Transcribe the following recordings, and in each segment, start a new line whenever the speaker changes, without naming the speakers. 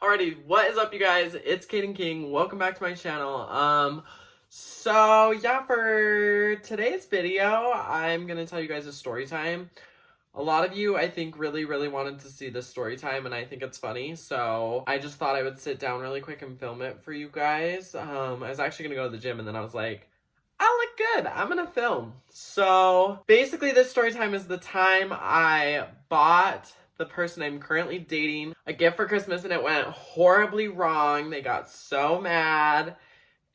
Alrighty, what is up, you guys? It's Kaden King. Welcome back to my channel. So yeah, for today's video, I'm gonna tell you guys a story time. A lot of you, I think, really wanted to see this story time, and I think it's funny. So I just thought I would sit down really quick and film it for you guys. I was actually gonna go to the gym, and then I was like, I look good. I'm gonna film. So basically, this story time is the time I bought the person I'm currently dating a gift for Christmas, and it went horribly wrong. They got so mad.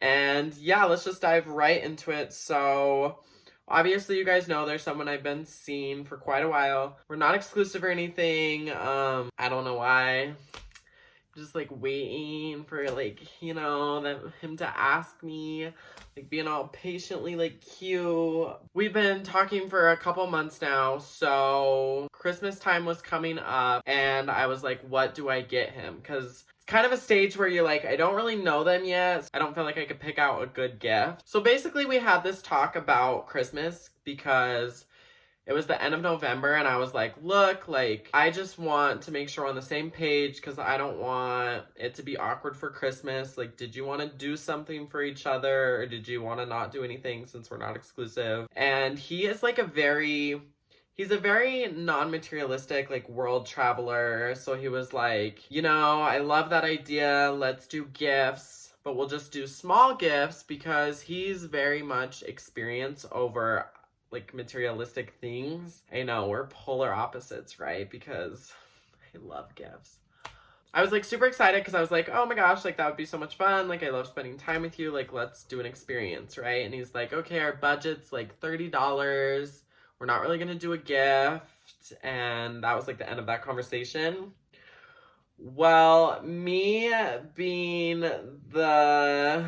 And yeah, let's just dive right into it. So obviously, you guys know there's someone I've been seeing for quite a while. We're not exclusive or anything. I don't know why. Just like waiting for him to ask me, like being all patiently like cute. We've been talking for a couple months now, so Christmas time was coming up and I was like, what do I get him? Because it's kind of a stage where you're like, I don't really know them yet. So I don't feel like I could pick out a good gift. So basically we had this talk about Christmas because it was the end of November, and I was like, look, like, I just want to make sure we're on the same page because I don't want it to be awkward for Christmas. Like, did you want to do something for each other, or did you want to not do anything since we're not exclusive? And he is like he's a very non-materialistic, like, world traveler. So he was like, I love that idea. Let's do gifts, but we'll just do small gifts because he's very much experience over like materialistic things. I know, we're polar opposites, right? Because I love gifts. I was like super excited because I was like, oh my gosh, like that would be so much fun. Like I love spending time with you. Like let's do an experience, right? And he's like, okay, our budget's like $30. We're not really gonna do a gift. And that was like the end of that conversation. Well, me being the,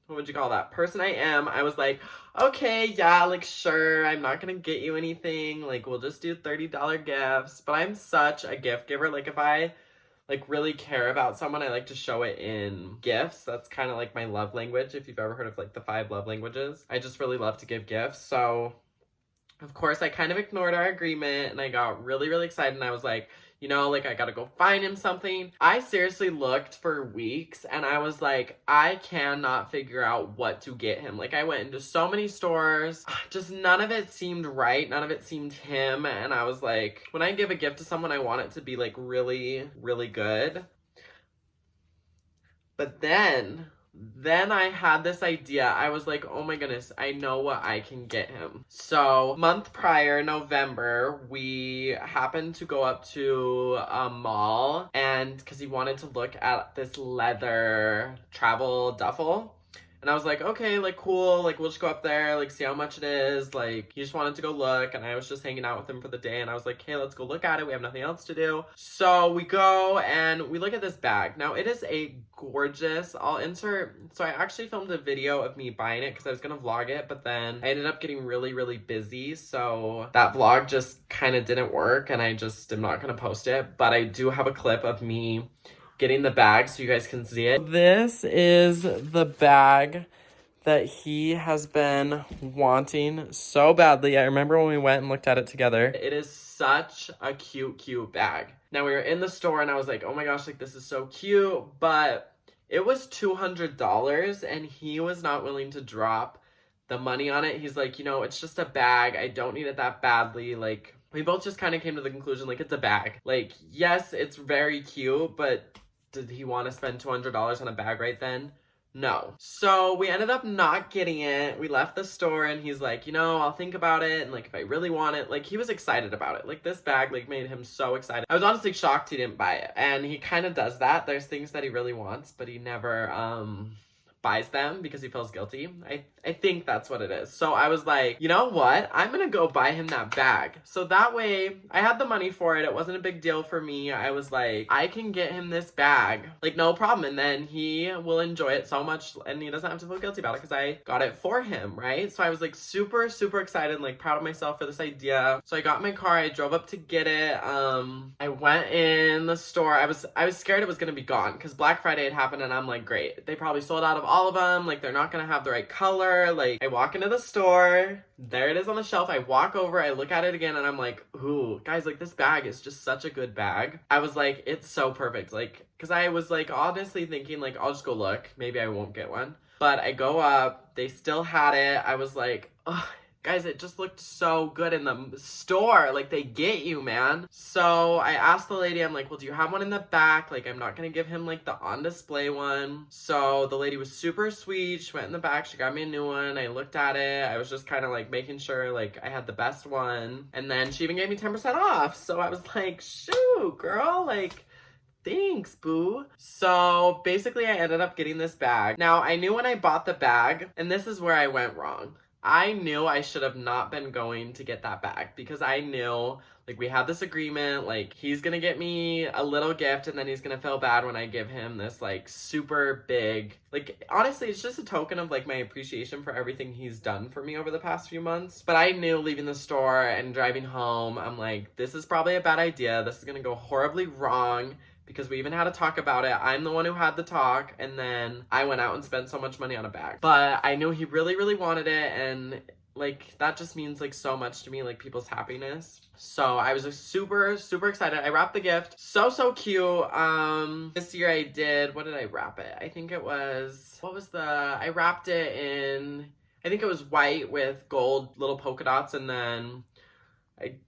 what would you call that, person I am, I was like, okay, yeah, like, sure, I'm not gonna get you anything, like, we'll just do $30 gifts. But I'm such a gift giver. Like, if I, like, really care about someone, I like to show it in gifts. That's kind of like my love language, if you've ever heard of, like, the 5 love languages. I just really love to give gifts. So of course, I kind of ignored our agreement, and I got really excited, and I was like, like, I gotta go find him something. I seriously looked for weeks, and I was like, I cannot figure out what to get him. Like, I went into so many stores, just none of it seemed right, none of it seemed him, and I was like, when I give a gift to someone, I want it to be, like, really good. But then I had this idea. I was like, oh my goodness, I know what I can get him. So month prior, November, we happened to go up to a mall, and because he wanted to look at this leather travel duffel. And I was like, okay, like, cool, like, we'll just go up there, like, see how much it is. Like, he just wanted to go look, and I was just hanging out with him for the day, and I was like, hey, let's go look at it. We have nothing else to do. So we go, and we look at this bag. Now, it is a gorgeous, so I actually filmed a video of me buying it because I was gonna vlog it, but then I ended up getting really busy, so that vlog just kind of didn't work, and I just am not gonna post it. But I do have a clip of me getting the bag so you guys can see it. This is the bag that he has been wanting so badly. I remember when we went and looked at it together. It is such a cute bag. Now, we were in the store, and I was like, oh my gosh, like, this is so cute, but it was $200, and he was not willing to drop the money on it. He's like, it's just a bag. I don't need it that badly. Like, we both just kind of came to the conclusion, like, it's a bag. Like, yes, it's very cute, but did he want to spend $200 on a bag right then? No. So we ended up not getting it. We left the store, and he's like, I'll think about it, and like, if I really want it, like, he was excited about it. Like, this bag, like, made him so excited. I was honestly shocked he didn't buy it. And he kind of does that. There's things that he really wants, but he never buys them because he feels guilty. I think that's what it is. So I was like, you know what? I'm gonna go buy him that bag. So that way, I had the money for it. It wasn't a big deal for me. I was like, I can get him this bag. Like, no problem. And then he will enjoy it so much, and he doesn't have to feel guilty about it because I got it for him, right? So I was like super excited and like proud of myself for this idea. So I got in my car. I drove up to get it. I went in the store. I was scared it was gonna be gone because Black Friday had happened, and I'm like, great. They probably sold out of all of them. Like, they're not gonna have the right color. Like, I walk into the store, there it is on the shelf. I walk over, I look at it again, and I'm like, ooh, guys, like, this bag is just such a good bag. I was like, it's so perfect. Like, because I was like honestly thinking, like, I'll just go look, maybe I won't get one. But I go up, they still had it. I was like, ugh. Guys, it just looked so good in the store. Like, they get you, man. So I asked the lady, I'm like, well, do you have one in the back? Like, I'm not gonna give him, like, the on-display one. So the lady was super sweet. She went in the back. She got me a new one. I looked at it. I was just kind of, like, making sure, like, I had the best one. And then she even gave me 10% off. So I was like, shoot, girl, like, thanks, boo. So basically, I ended up getting this bag. Now, I knew when I bought the bag, and this is where I went wrong. I knew I should have not been going to get that bag because I knew, like, we had this agreement, like, he's gonna get me a little gift and then he's gonna feel bad when I give him this, like, super big, like, honestly, it's just a token of, like, my appreciation for everything he's done for me over the past few months. But I knew leaving the store and driving home, I'm like, this is probably a bad idea. This is gonna go horribly wrong. Because we even had a talk about it. I'm the one who had the talk, and then I went out and spent so much money on a bag. But I knew he really, really wanted it, and, like, that just means, like, so much to me, like, people's happiness. So I was just super, super excited. I wrapped the gift. So, so cute. This year I did, what did I wrap it? I think it was, I wrapped it in, I think it was white with gold little polka dots, and then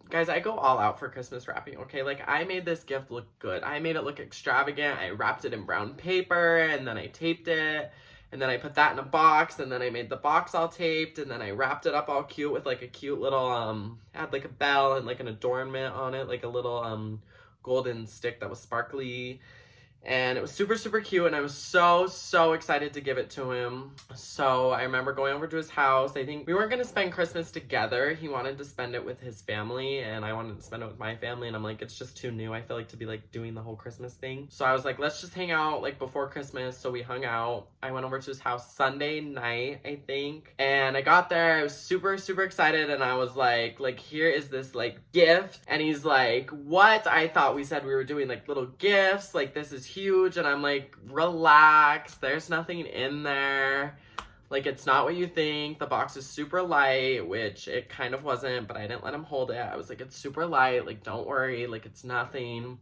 guys, I go all out for Christmas wrapping, okay? Like, I made this gift look good. I made it look extravagant. I wrapped it in brown paper, and then I taped it, and then I put that in a box, and then I made the box all taped, and then I wrapped it up all cute with, like, a cute little, had, like, a bell and, like, an adornment on it, like a little, golden stick that was sparkly. And it was super, super cute, and I was so, so excited to give it to him. So I remember going over to his house. I think we weren't going to spend Christmas together. He wanted to spend it with his family, and I wanted to spend it with my family, and I'm like, it's just too new, I feel like, to be, like, doing the whole Christmas thing. So I was like, let's just hang out, like, before Christmas. So we hung out. I went over to his house Sunday night, I think, and I got there. I was super, super excited, and I was like, here is this, like, gift. And he's like, what? I thought we said we were doing, like, little gifts. Like, this is huge. And I'm like, relax, there's nothing in there. Like, it's not what you think. The box is super light, which it kind of wasn't, but I didn't let him hold it. I was like, it's super light, like, don't worry, like, it's nothing.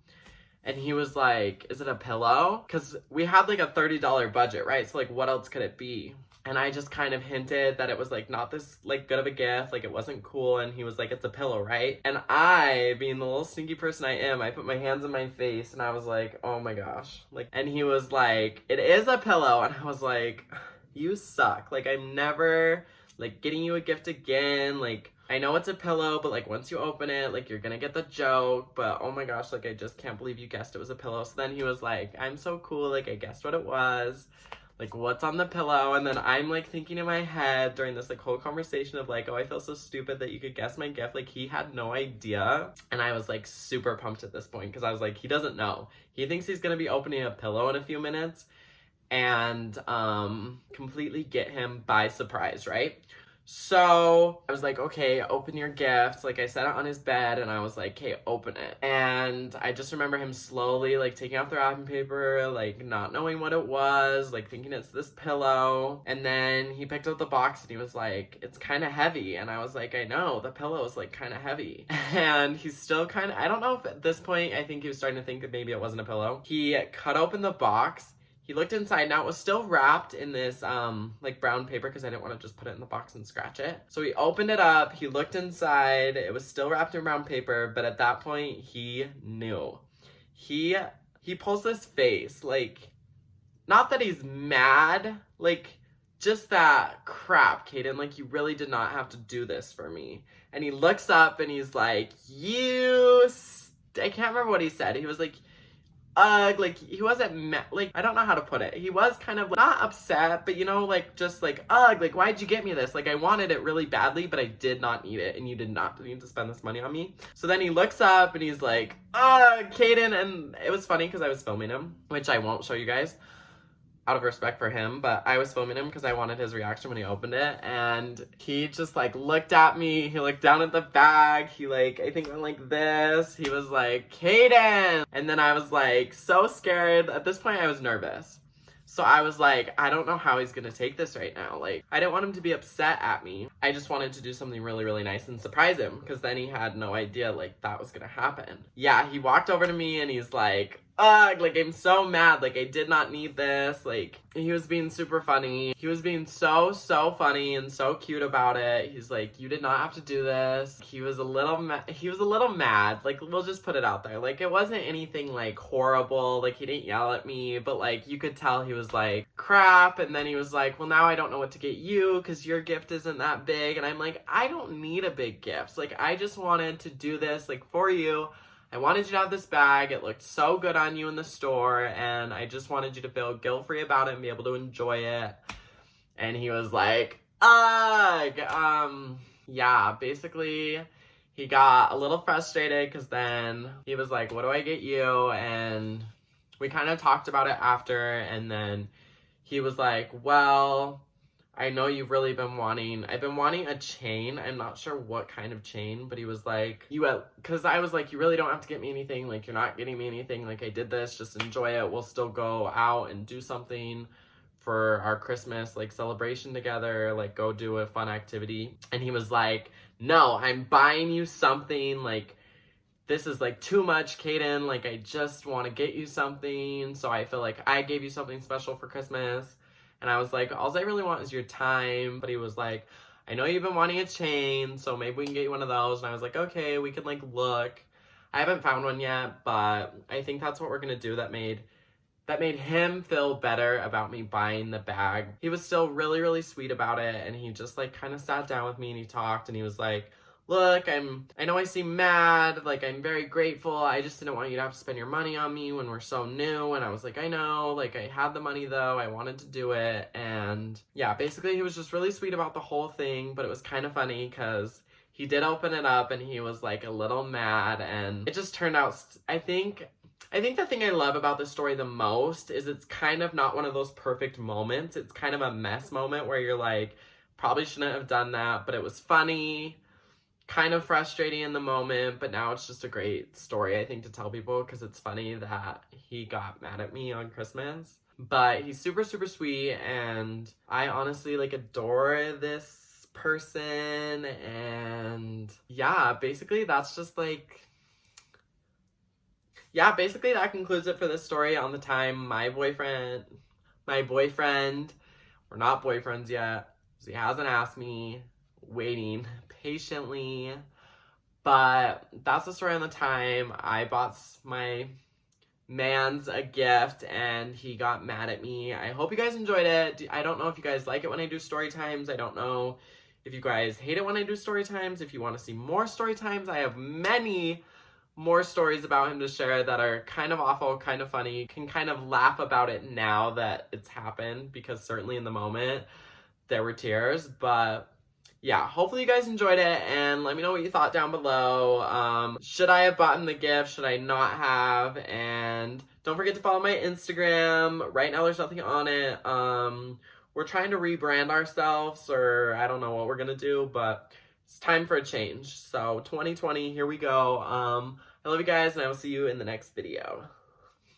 And he was like, is it a pillow? Because we had, like, a $30 budget, right? So, like, what else could it be? And I just kind of hinted that it was, like, not this, like, good of a gift. Like, it wasn't cool. And he was like, it's a pillow, right? And I, being the little sneaky person I am, I put my hands in my face and I was like, oh my gosh. Like, and he was like, it is a pillow. And I was like, you suck. Like, I'm never, like, getting you a gift again. Like, I know it's a pillow, but, like, once you open it, like, you're gonna get the joke. But, oh my gosh, like, I just can't believe you guessed it was a pillow. So then he was like, I'm so cool. Like, I guessed what it was. Like, what's on the pillow? And then I'm, like, thinking in my head during this, like, whole conversation of, like, oh, I feel so stupid that you could guess my gift. Like, he had no idea. And I was, like, super pumped at this point because I was like, he doesn't know. He thinks he's gonna be opening a pillow in a few minutes and completely get him by surprise, right? So I was like, okay, open your gift. Like, I set it on his bed and I was like, okay, open it. And I just remember him slowly, like, taking off the wrapping paper, like, not knowing what it was, like, thinking it's this pillow. And then he picked up the box and he was like, it's kind of heavy. And I was like, I know, the pillow is, like, kind of heavy. And he's still kind of, I don't know if at this point, I think he was starting to think that maybe it wasn't a pillow. He cut open the box. He looked inside. Now, it was still wrapped in this, like, brown paper because I didn't want to just put it in the box and scratch it. So he opened it up. He looked inside. It was still wrapped in brown paper, but at that point, he knew. He pulls this face, like, not that he's mad, like, just that, crap, Kaden, like, you really did not have to do this for me. And he looks up and he's like, I can't remember what he said. He was like, like, he wasn't, like, I don't know how to put it. He was kind of, like, not upset, but, you know, like, just like, like, why'd you get me this? Like, I wanted it really badly, but I did not need it, and you did not need to spend this money on me. So then he looks up, and he's like, Kaden, and it was funny, because I was filming him, which I won't show you guys, out of respect for him, but I was filming him because I wanted his reaction when he opened it, and he just, like, looked at me, he looked down at the bag, he, like, I think went like this, he was like, Kaden! And then I was, like, so scared. At this point, I was nervous. So I was like, I don't know how he's gonna take this right now. Like, I didn't want him to be upset at me. I just wanted to do something really, really nice and surprise him, because then he had no idea, like, that was gonna happen. Yeah, he walked over to me and he's like, ugh, like, I'm so mad. Like, I did not need this. Like, he was being super funny. He was being so, so funny and so cute about it. He's like, you did not have to do this. He was a little mad. Like, we'll just put it out there. Like, it wasn't anything, like, horrible. Like, he didn't yell at me, but, like, you could tell he was like, crap. And then he was like, well, now I don't know what to get you because your gift isn't that big. And I'm like, I don't need a big gift. Like, I just wanted to do this, like, for you. I wanted you to have this bag. It looked so good on you in the store, and I just wanted you to feel guilt-free about it and be able to enjoy it. And he was like, ugh. Yeah, basically, he got a little frustrated because then he was like, what do I get you? And we kind of talked about it after, and then he was like, well, I know you've really been wanting, I've been wanting a chain. I'm not sure what kind of chain, but he was like, because I was like, you really don't have to get me anything. Like, you're not getting me anything. Like, I did this, just enjoy it. We'll still go out and do something for our Christmas, like, celebration together, like, go do a fun activity. And he was like, no, I'm buying you something. Like, this is, like, too much, Kaden. Like, I just want to get you something. So I feel like I gave you something special for Christmas. And I was like, all I really want is your time. But he was like, I know you've been wanting a chain, so maybe we can get you one of those. And I was like, okay, we can, like, look. I haven't found one yet, but I think that's what we're gonna do. That made him feel better about me buying the bag. He was still really, really sweet about it, and he just, like, kind of sat down with me and he talked, and he was like, look, I know I seem mad, like, I'm very grateful. I just didn't want you to have to spend your money on me when we're so new. And I was like, I know, like, I had the money though. I wanted to do it. And yeah, basically he was just really sweet about the whole thing, but it was kind of funny because he did open it up and he was, like, a little mad, and it just turned out, I think the thing I love about this story the most is it's kind of not one of those perfect moments. It's kind of a mess moment where you're like, probably shouldn't have done that, but it was funny, kind of frustrating in the moment, but now it's just a great story, I think, to tell people, because it's funny that he got mad at me on Christmas. But he's super, super sweet, and I honestly, like, adore this person. And yeah, basically that's just, like, yeah, basically that concludes it for this story. On the time, my boyfriend, we're not boyfriends yet, so he hasn't asked me, waiting patiently. But that's the story on the time. I bought my man's a gift and he got mad at me. I hope you guys enjoyed it. I don't know if you guys like it when I do story times. I don't know if you guys hate it when I do story times. If you want to see more story times, I have many more stories about him to share that are kind of awful, kind of funny. You can kind of laugh about it now that it's happened, because certainly in the moment there were tears. But yeah, hopefully you guys enjoyed it, and let me know what you thought down below. Should I have bought the gift? Should I not have? And don't forget to follow my Instagram. Right now there's nothing on it. We're trying to rebrand ourselves, or I don't know what we're gonna do, but it's time for a change. So 2020, here we go. I love you guys, and I will see you in the next video.